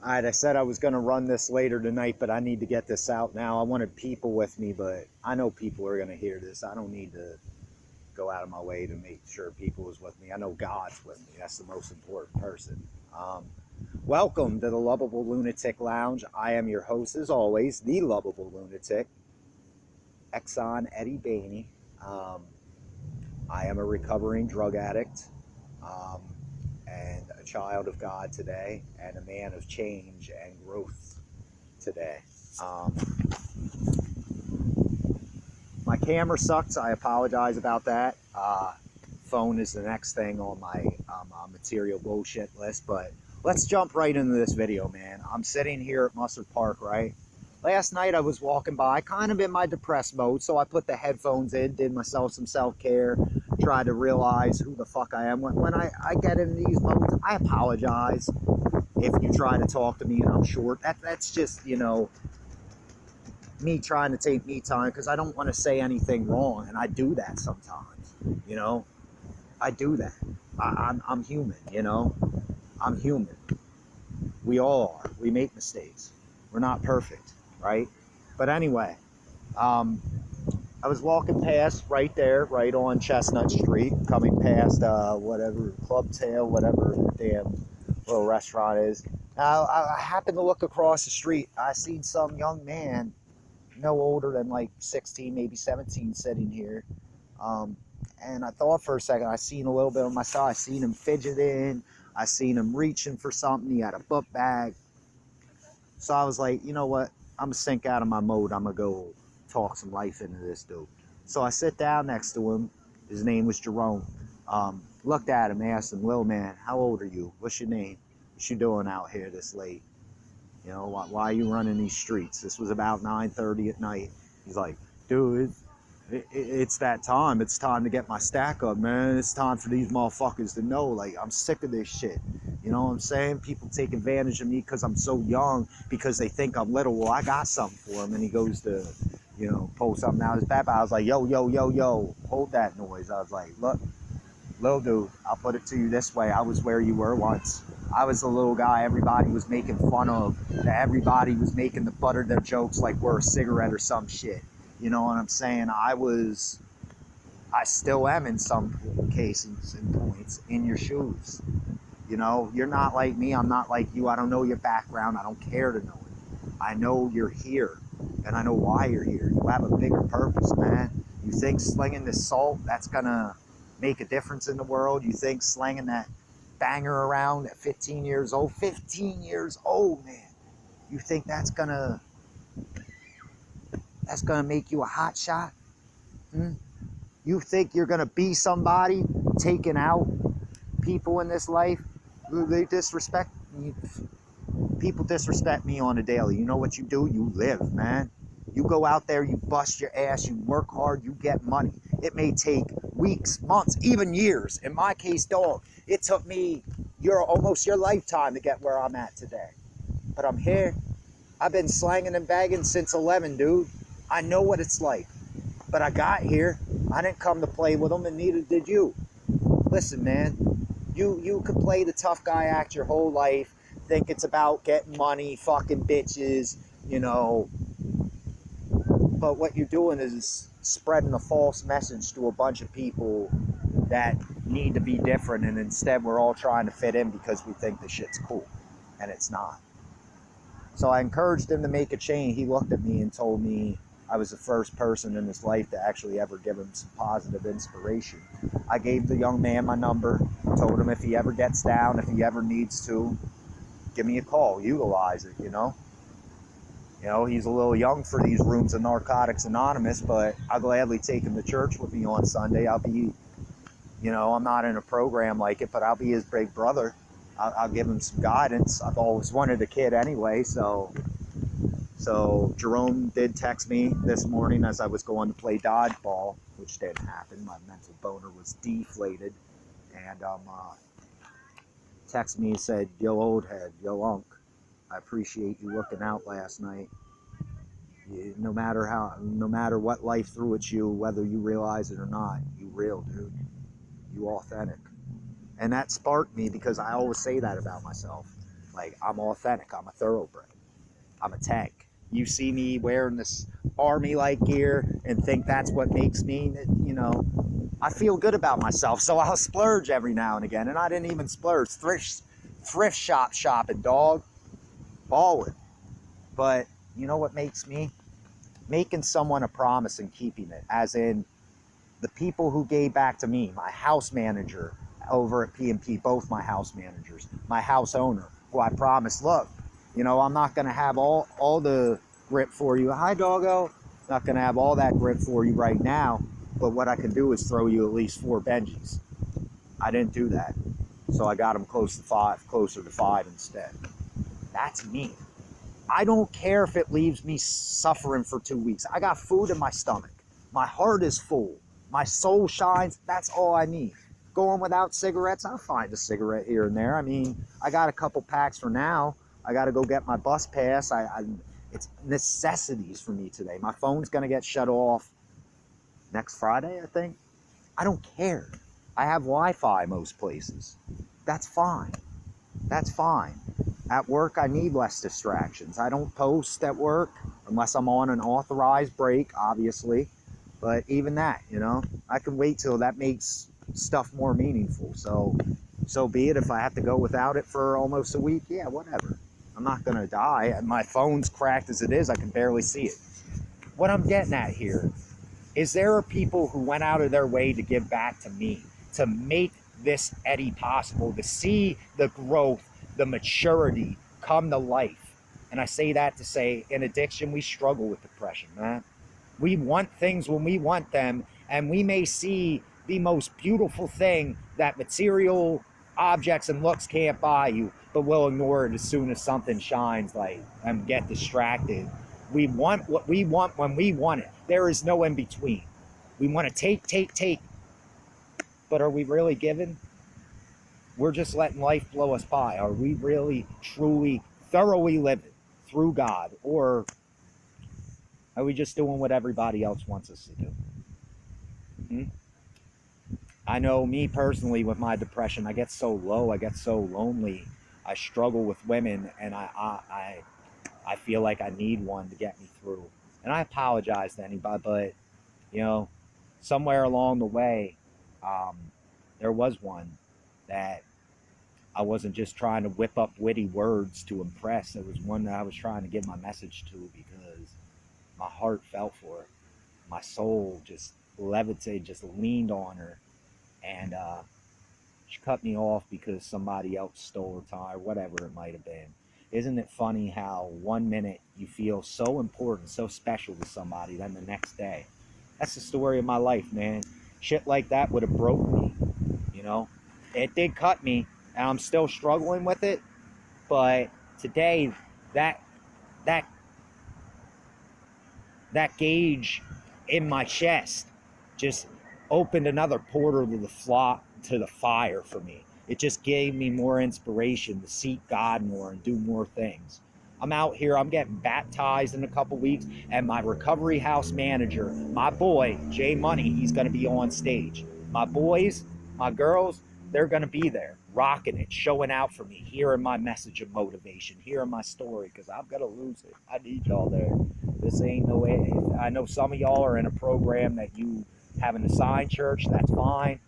All right, I said I was going to run this later tonight, but I need to get this out now. I wanted people with me, but I know people are going to hear this. I don't need to go out of my way to make sure people is with me. I know God's with me. That's the most important person. Um, Welcome to the Lovable Lunatic Lounge. I am your host, as always, the Lovable Lunatic, Exxon Eddie Bainey. I am a recovering drug addict. And a child of God today, and a man of change and growth today. My camera sucks. I apologize about that. Phone is the next thing on my material bullshit list, but let's jump right into this video, man. I'm sitting here at Mustard Park, right? Last night I was walking by, kind of in my depressed mode, so I put the headphones in, did myself some self-care, tried to realize who the fuck I am. When I get in these modes, I apologize if you try to talk to me and I'm short. That's just, me trying to take me time because I don't want to say anything wrong, and I do that sometimes, I do that. I'm human, I'm human. We all are. We make mistakes. We're not perfect, right? But anyway, I was walking past right there, right on Chestnut Street, coming past whatever Club Tail, whatever the damn little restaurant is. Now, I happened to look across the street. I seen some young man, no older than like 16, maybe 17, sitting here. And I thought for a second, I seen a little bit of myself. I seen him fidgeting. I seen him reaching for something. He had a book bag. So I was like, you know what? I'm going to sink out of my mode. I'm going to go talk some life into this dude. So I sit down next to him. His name was Jerome. Looked at him, asked him, "Little man, how old are you? What's your name? What you doing out here this late? Why are you running these streets?" This was about 9:30 at night. He's like, "Dude, it's that time. It's time to get my stack up, man. It's time for these motherfuckers to know, like, I'm sick of this shit. You know what I'm saying? People take advantage of me because I'm so young, because they think I'm little. Well, I got something for him." And he goes to, pull something out of his backpack. I was like, yo, hold that noise. I was like, "Look, little dude, I'll put it to you this way. I was where you were once. I was the little guy everybody was making fun of. That everybody was making the butt of their jokes like we're a cigarette or some shit. You know what I'm saying? I still am in some cases and points in your shoes. You're not like me. I'm not like you. I don't know your background. I don't care to know it. I know you're here, and I know why you're here. You have a bigger purpose, man. You think slinging this salt, that's gonna make a difference in the world? You think slinging that banger around at 15 years old, man, you think that's gonna make you a hot shot? You think you're gonna be somebody taking out people in this life? They disrespect me. People disrespect me on a daily. You know what you do? You live, man. You go out there, you bust your ass, you work hard, you get money. It may take weeks, months, even years. In my case, dog, it took me almost your lifetime to get where I'm at today. But I'm here. I've been slanging and bagging since 11, dude. I know what it's like. But I got here. I didn't come to play with them, and neither did you. Listen, man, you could play the tough guy act your whole life, think it's about getting money, fucking bitches, but what you're doing is spreading a false message to a bunch of people that need to be different, and instead we're all trying to fit in because we think the shit's cool, and it's not. So I encouraged him to make a change. He looked at me and told me I was the first person in his life to actually ever give him some positive inspiration. I gave the young man my number, told him if he ever gets down, if he ever needs to, give me a call, utilize it, he's a little young for these rooms of Narcotics Anonymous, but I'll gladly take him to church with me on Sunday. I'll be, I'm not in a program like it, but I'll be his big brother. I'll give him some guidance. I've always wanted a kid anyway, so Jerome did text me this morning as I was going to play dodgeball, which didn't happen. My mental boner was deflated, and text me and said, "Yo, old head, yo, unk, I appreciate you looking out last night. No matter what life threw at you, whether you realize it or not, you real, dude. You authentic." And that sparked me, because I always say that about myself. Like, I'm authentic. I'm a thoroughbred. I'm a tank. You see me wearing this army-like gear and think that's what makes me, you know, I feel good about myself, so I'll splurge every now and again. And I didn't even splurge. Thrift shop shopping, dog. Ballin'. But you know what makes me? Making someone a promise and keeping it. As in, the people who gave back to me, my house manager over at P&P, both my house managers, my house owner, who I promised, look, you know, I'm not going to have all the grip for you. Hi, doggo. Not going to have all that grip for you right now, but what I can do is throw you at least 4 Benjis. I didn't do that. So I got them closer to 5 instead. That's me. I don't care if it leaves me suffering for 2 weeks. I got food in my stomach. My heart is full. My soul shines. That's all I need. Going without cigarettes, I'll find a cigarette here and there. I mean, I got a couple packs for now. I got to go get my bus pass. It's necessities for me today. My phone's going to get shut off next Friday, I think. I don't care. I have Wi-Fi most places. That's fine. That's fine. At work, I need less distractions. I don't post at work unless I'm on an authorized break, obviously. But even that, you know, I can wait till that makes stuff more meaningful. So be it. If I have to go without it for almost a week, yeah, whatever. I'm not going to die. My phone's cracked as it is. I can barely see it. What I'm getting at here is there are people who went out of their way to give back to me, to make this Eddie possible, to see the growth, the maturity come to life. And I say that to say, in addiction, we struggle with depression, man. We want things when we want them, and we may see the most beautiful thing that material objects and looks can't buy you, but we'll ignore it as soon as something shines, like, and get distracted. We want what we want when we want it. There is no in between. We want to take. But are we really giving? We're just letting life blow us by. Are we really, truly, thoroughly living through God? Or are we just doing what everybody else wants us to do? I know me personally with my depression, I get so low, I get so lonely. I struggle with women, and I feel like I need one to get me through. And I apologize to anybody, but, you know, somewhere along the way, there was one that I wasn't just trying to whip up witty words to impress. It was one that I was trying to give my message to because my heart felt for her. My soul just levitated, just leaned on her. And she cut me off because somebody else stole her time, or whatever it might have been. Isn't it funny how 1 minute you feel so important, so special to somebody, then the next day? That's the story of my life, man. Shit like that would have broke me, you know? It did cut me, and I'm still struggling with it. But today, that gauge in my chest just opened another portal to the fire for me. It just gave me more inspiration to seek God more and do more things. I'm out here, I'm getting baptized in a couple weeks, and my recovery house manager, my boy, Jay Money, he's going to be on stage. My boys, my girls, they're going to be there, rocking it, showing out for me, hearing my message of motivation, hearing my story, because I'm going to lose it. I need y'all there. This ain't no way. I know some of y'all are in a program that you have an assigned church, that's fine.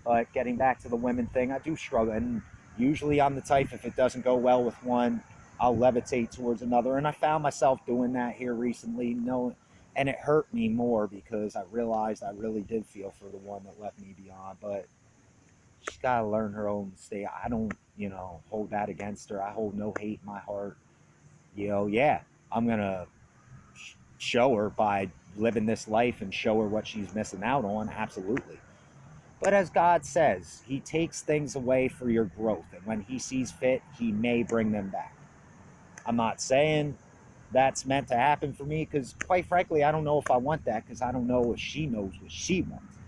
But getting back to the women thing, I do struggle. And usually I'm the type, if it doesn't go well with one, I'll levitate towards another. And I found myself doing that here recently. And it hurt me more because I realized I really did feel for the one that left me beyond. But she's got to learn her own mistake. I don't, hold that against her. I hold no hate in my heart. Yeah, I'm going to show her by living this life and show her what she's missing out on. Absolutely. But as God says, he takes things away for your growth. And when he sees fit, he may bring them back. I'm not saying that's meant to happen for me because, quite frankly, I don't know if I want that because I don't know if she knows what she wants.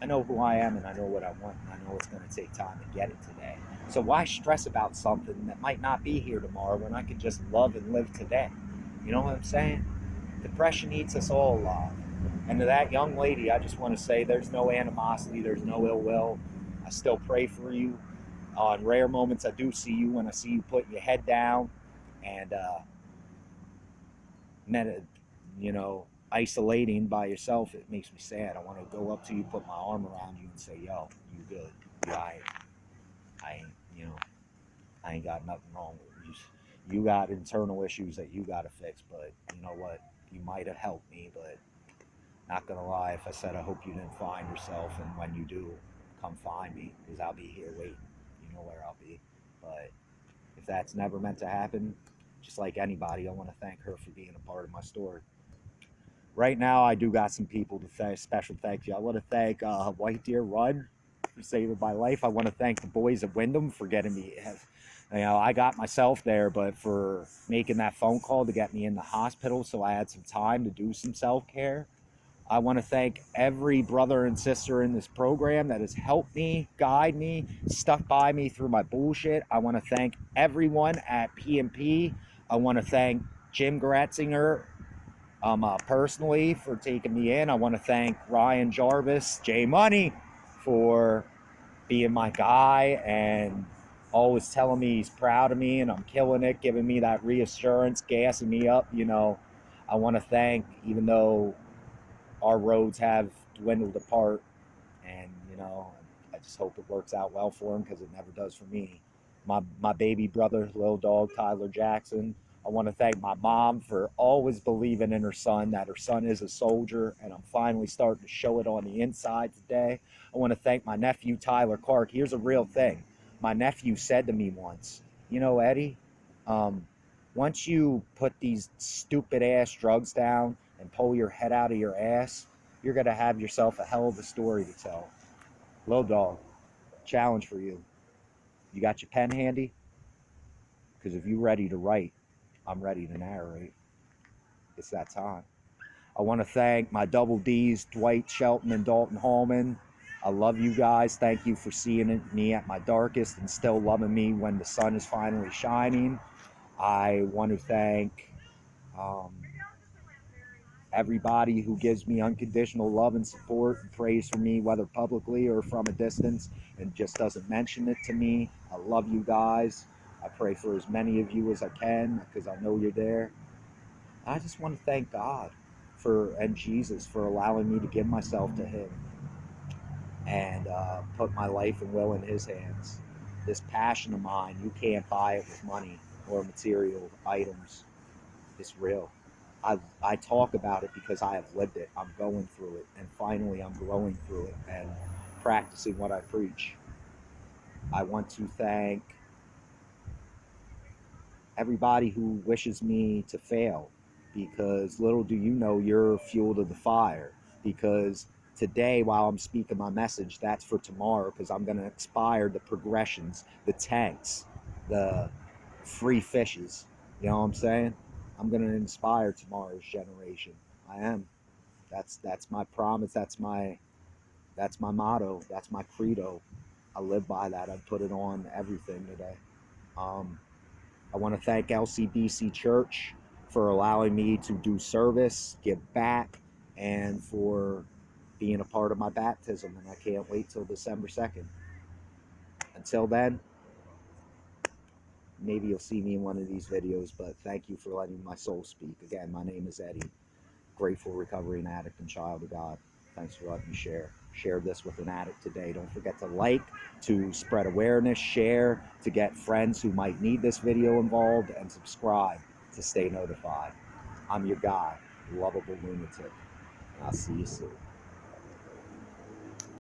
I know who I am and I know what I want, and I know it's going to take time to get it today. So why stress about something that might not be here tomorrow when I can just love and live today? You know what I'm saying? Depression eats us all alive. And to that young lady, I just want to say there's no animosity, there's no ill will. I still pray for you. On rare moments, I do see you when I see you putting your head down and, you know, isolating by yourself. It makes me sad. I want to go up to you, put my arm around you, and say, "Yo, you good? Yeah, I ain't, you know, I ain't got nothing wrong with you. You got internal issues that you got to fix, but you know what? You might have helped me, but not gonna lie. If I said I hope you didn't find yourself, and when you do, come find me, because I'll be here waiting. You know where I'll be. But if that's never meant to happen, just like anybody, I want to thank her for being a part of my story. Right now, I do got some people to thank. Special thank you. I want to thank White Deer Run for saving my life. I want to thank the boys at Wyndham for getting me. You know, I got myself there, but for making that phone call to get me in the hospital, so I had some time to do some self-care. I want to thank every brother and sister in this program that has helped me, guide me, stuck by me through my bullshit. I want to thank everyone at PMP. I want to thank Jim Gratzinger personally for taking me in. I want to thank Ryan Jarvis, J Money, for being my guy and always telling me he's proud of me and I'm killing it, giving me that reassurance, gassing me up. You know, I want to thank, even though our roads have dwindled apart, and you know, I just hope it works out well for him, because it never does for me. My baby brother, little dog Tyler Jackson. I want to thank my mom for always believing in her son, that her son is a soldier, and I'm finally starting to show it on the inside today. I want to thank my nephew Tyler Clark. Here's a real thing. My nephew said to me once, "You know, Eddie, once you put these stupid ass drugs down and pull your head out of your ass, you're going to have yourself a hell of a story to tell." Low dog, challenge for you. You got your pen handy? Because if you're ready to write, I'm ready to narrate. It's that time. I want to thank my double D's, Dwight Shelton and Dalton Hallman. I love you guys. Thank you for seeing me at my darkest and still loving me when the sun is finally shining. I want to thank everybody who gives me unconditional love and support and prays for me, whether publicly or from a distance, and just doesn't mention it to me. I love you guys. I pray for as many of you as I can, because I know you're there. I just want to thank God and Jesus for allowing me to give myself to him and put my life and will in his hands. This passion of mine, you can't buy it with money or material items. It's real. I talk about it because I have lived it. I'm going through it, and finally I'm growing through it and practicing what I preach. I want to thank everybody who wishes me to fail, because little do you know, you're fuel to the fire. Because today, while I'm speaking my message, that's for tomorrow, because I'm going to inspire the progressions, the tanks, the free fishes. You know what I'm saying? I'm going to inspire tomorrow's generation. I am. That's my promise. That's my motto. That's my credo. I live by that. I put it on everything today. I want to thank LCBC Church for allowing me to do service, give back, and for being a part of my baptism. And I can't wait till December 2nd. Until then, maybe you'll see me in one of these videos, but thank you for letting my soul speak. Again, my name is Eddie, grateful recovering addict and child of God. Thanks for letting me share. Share this with an addict today. Don't forget to like, to spread awareness, share, to get friends who might need this video involved, and subscribe to stay notified. I'm your guy, lovable lunatic. I'll see you soon.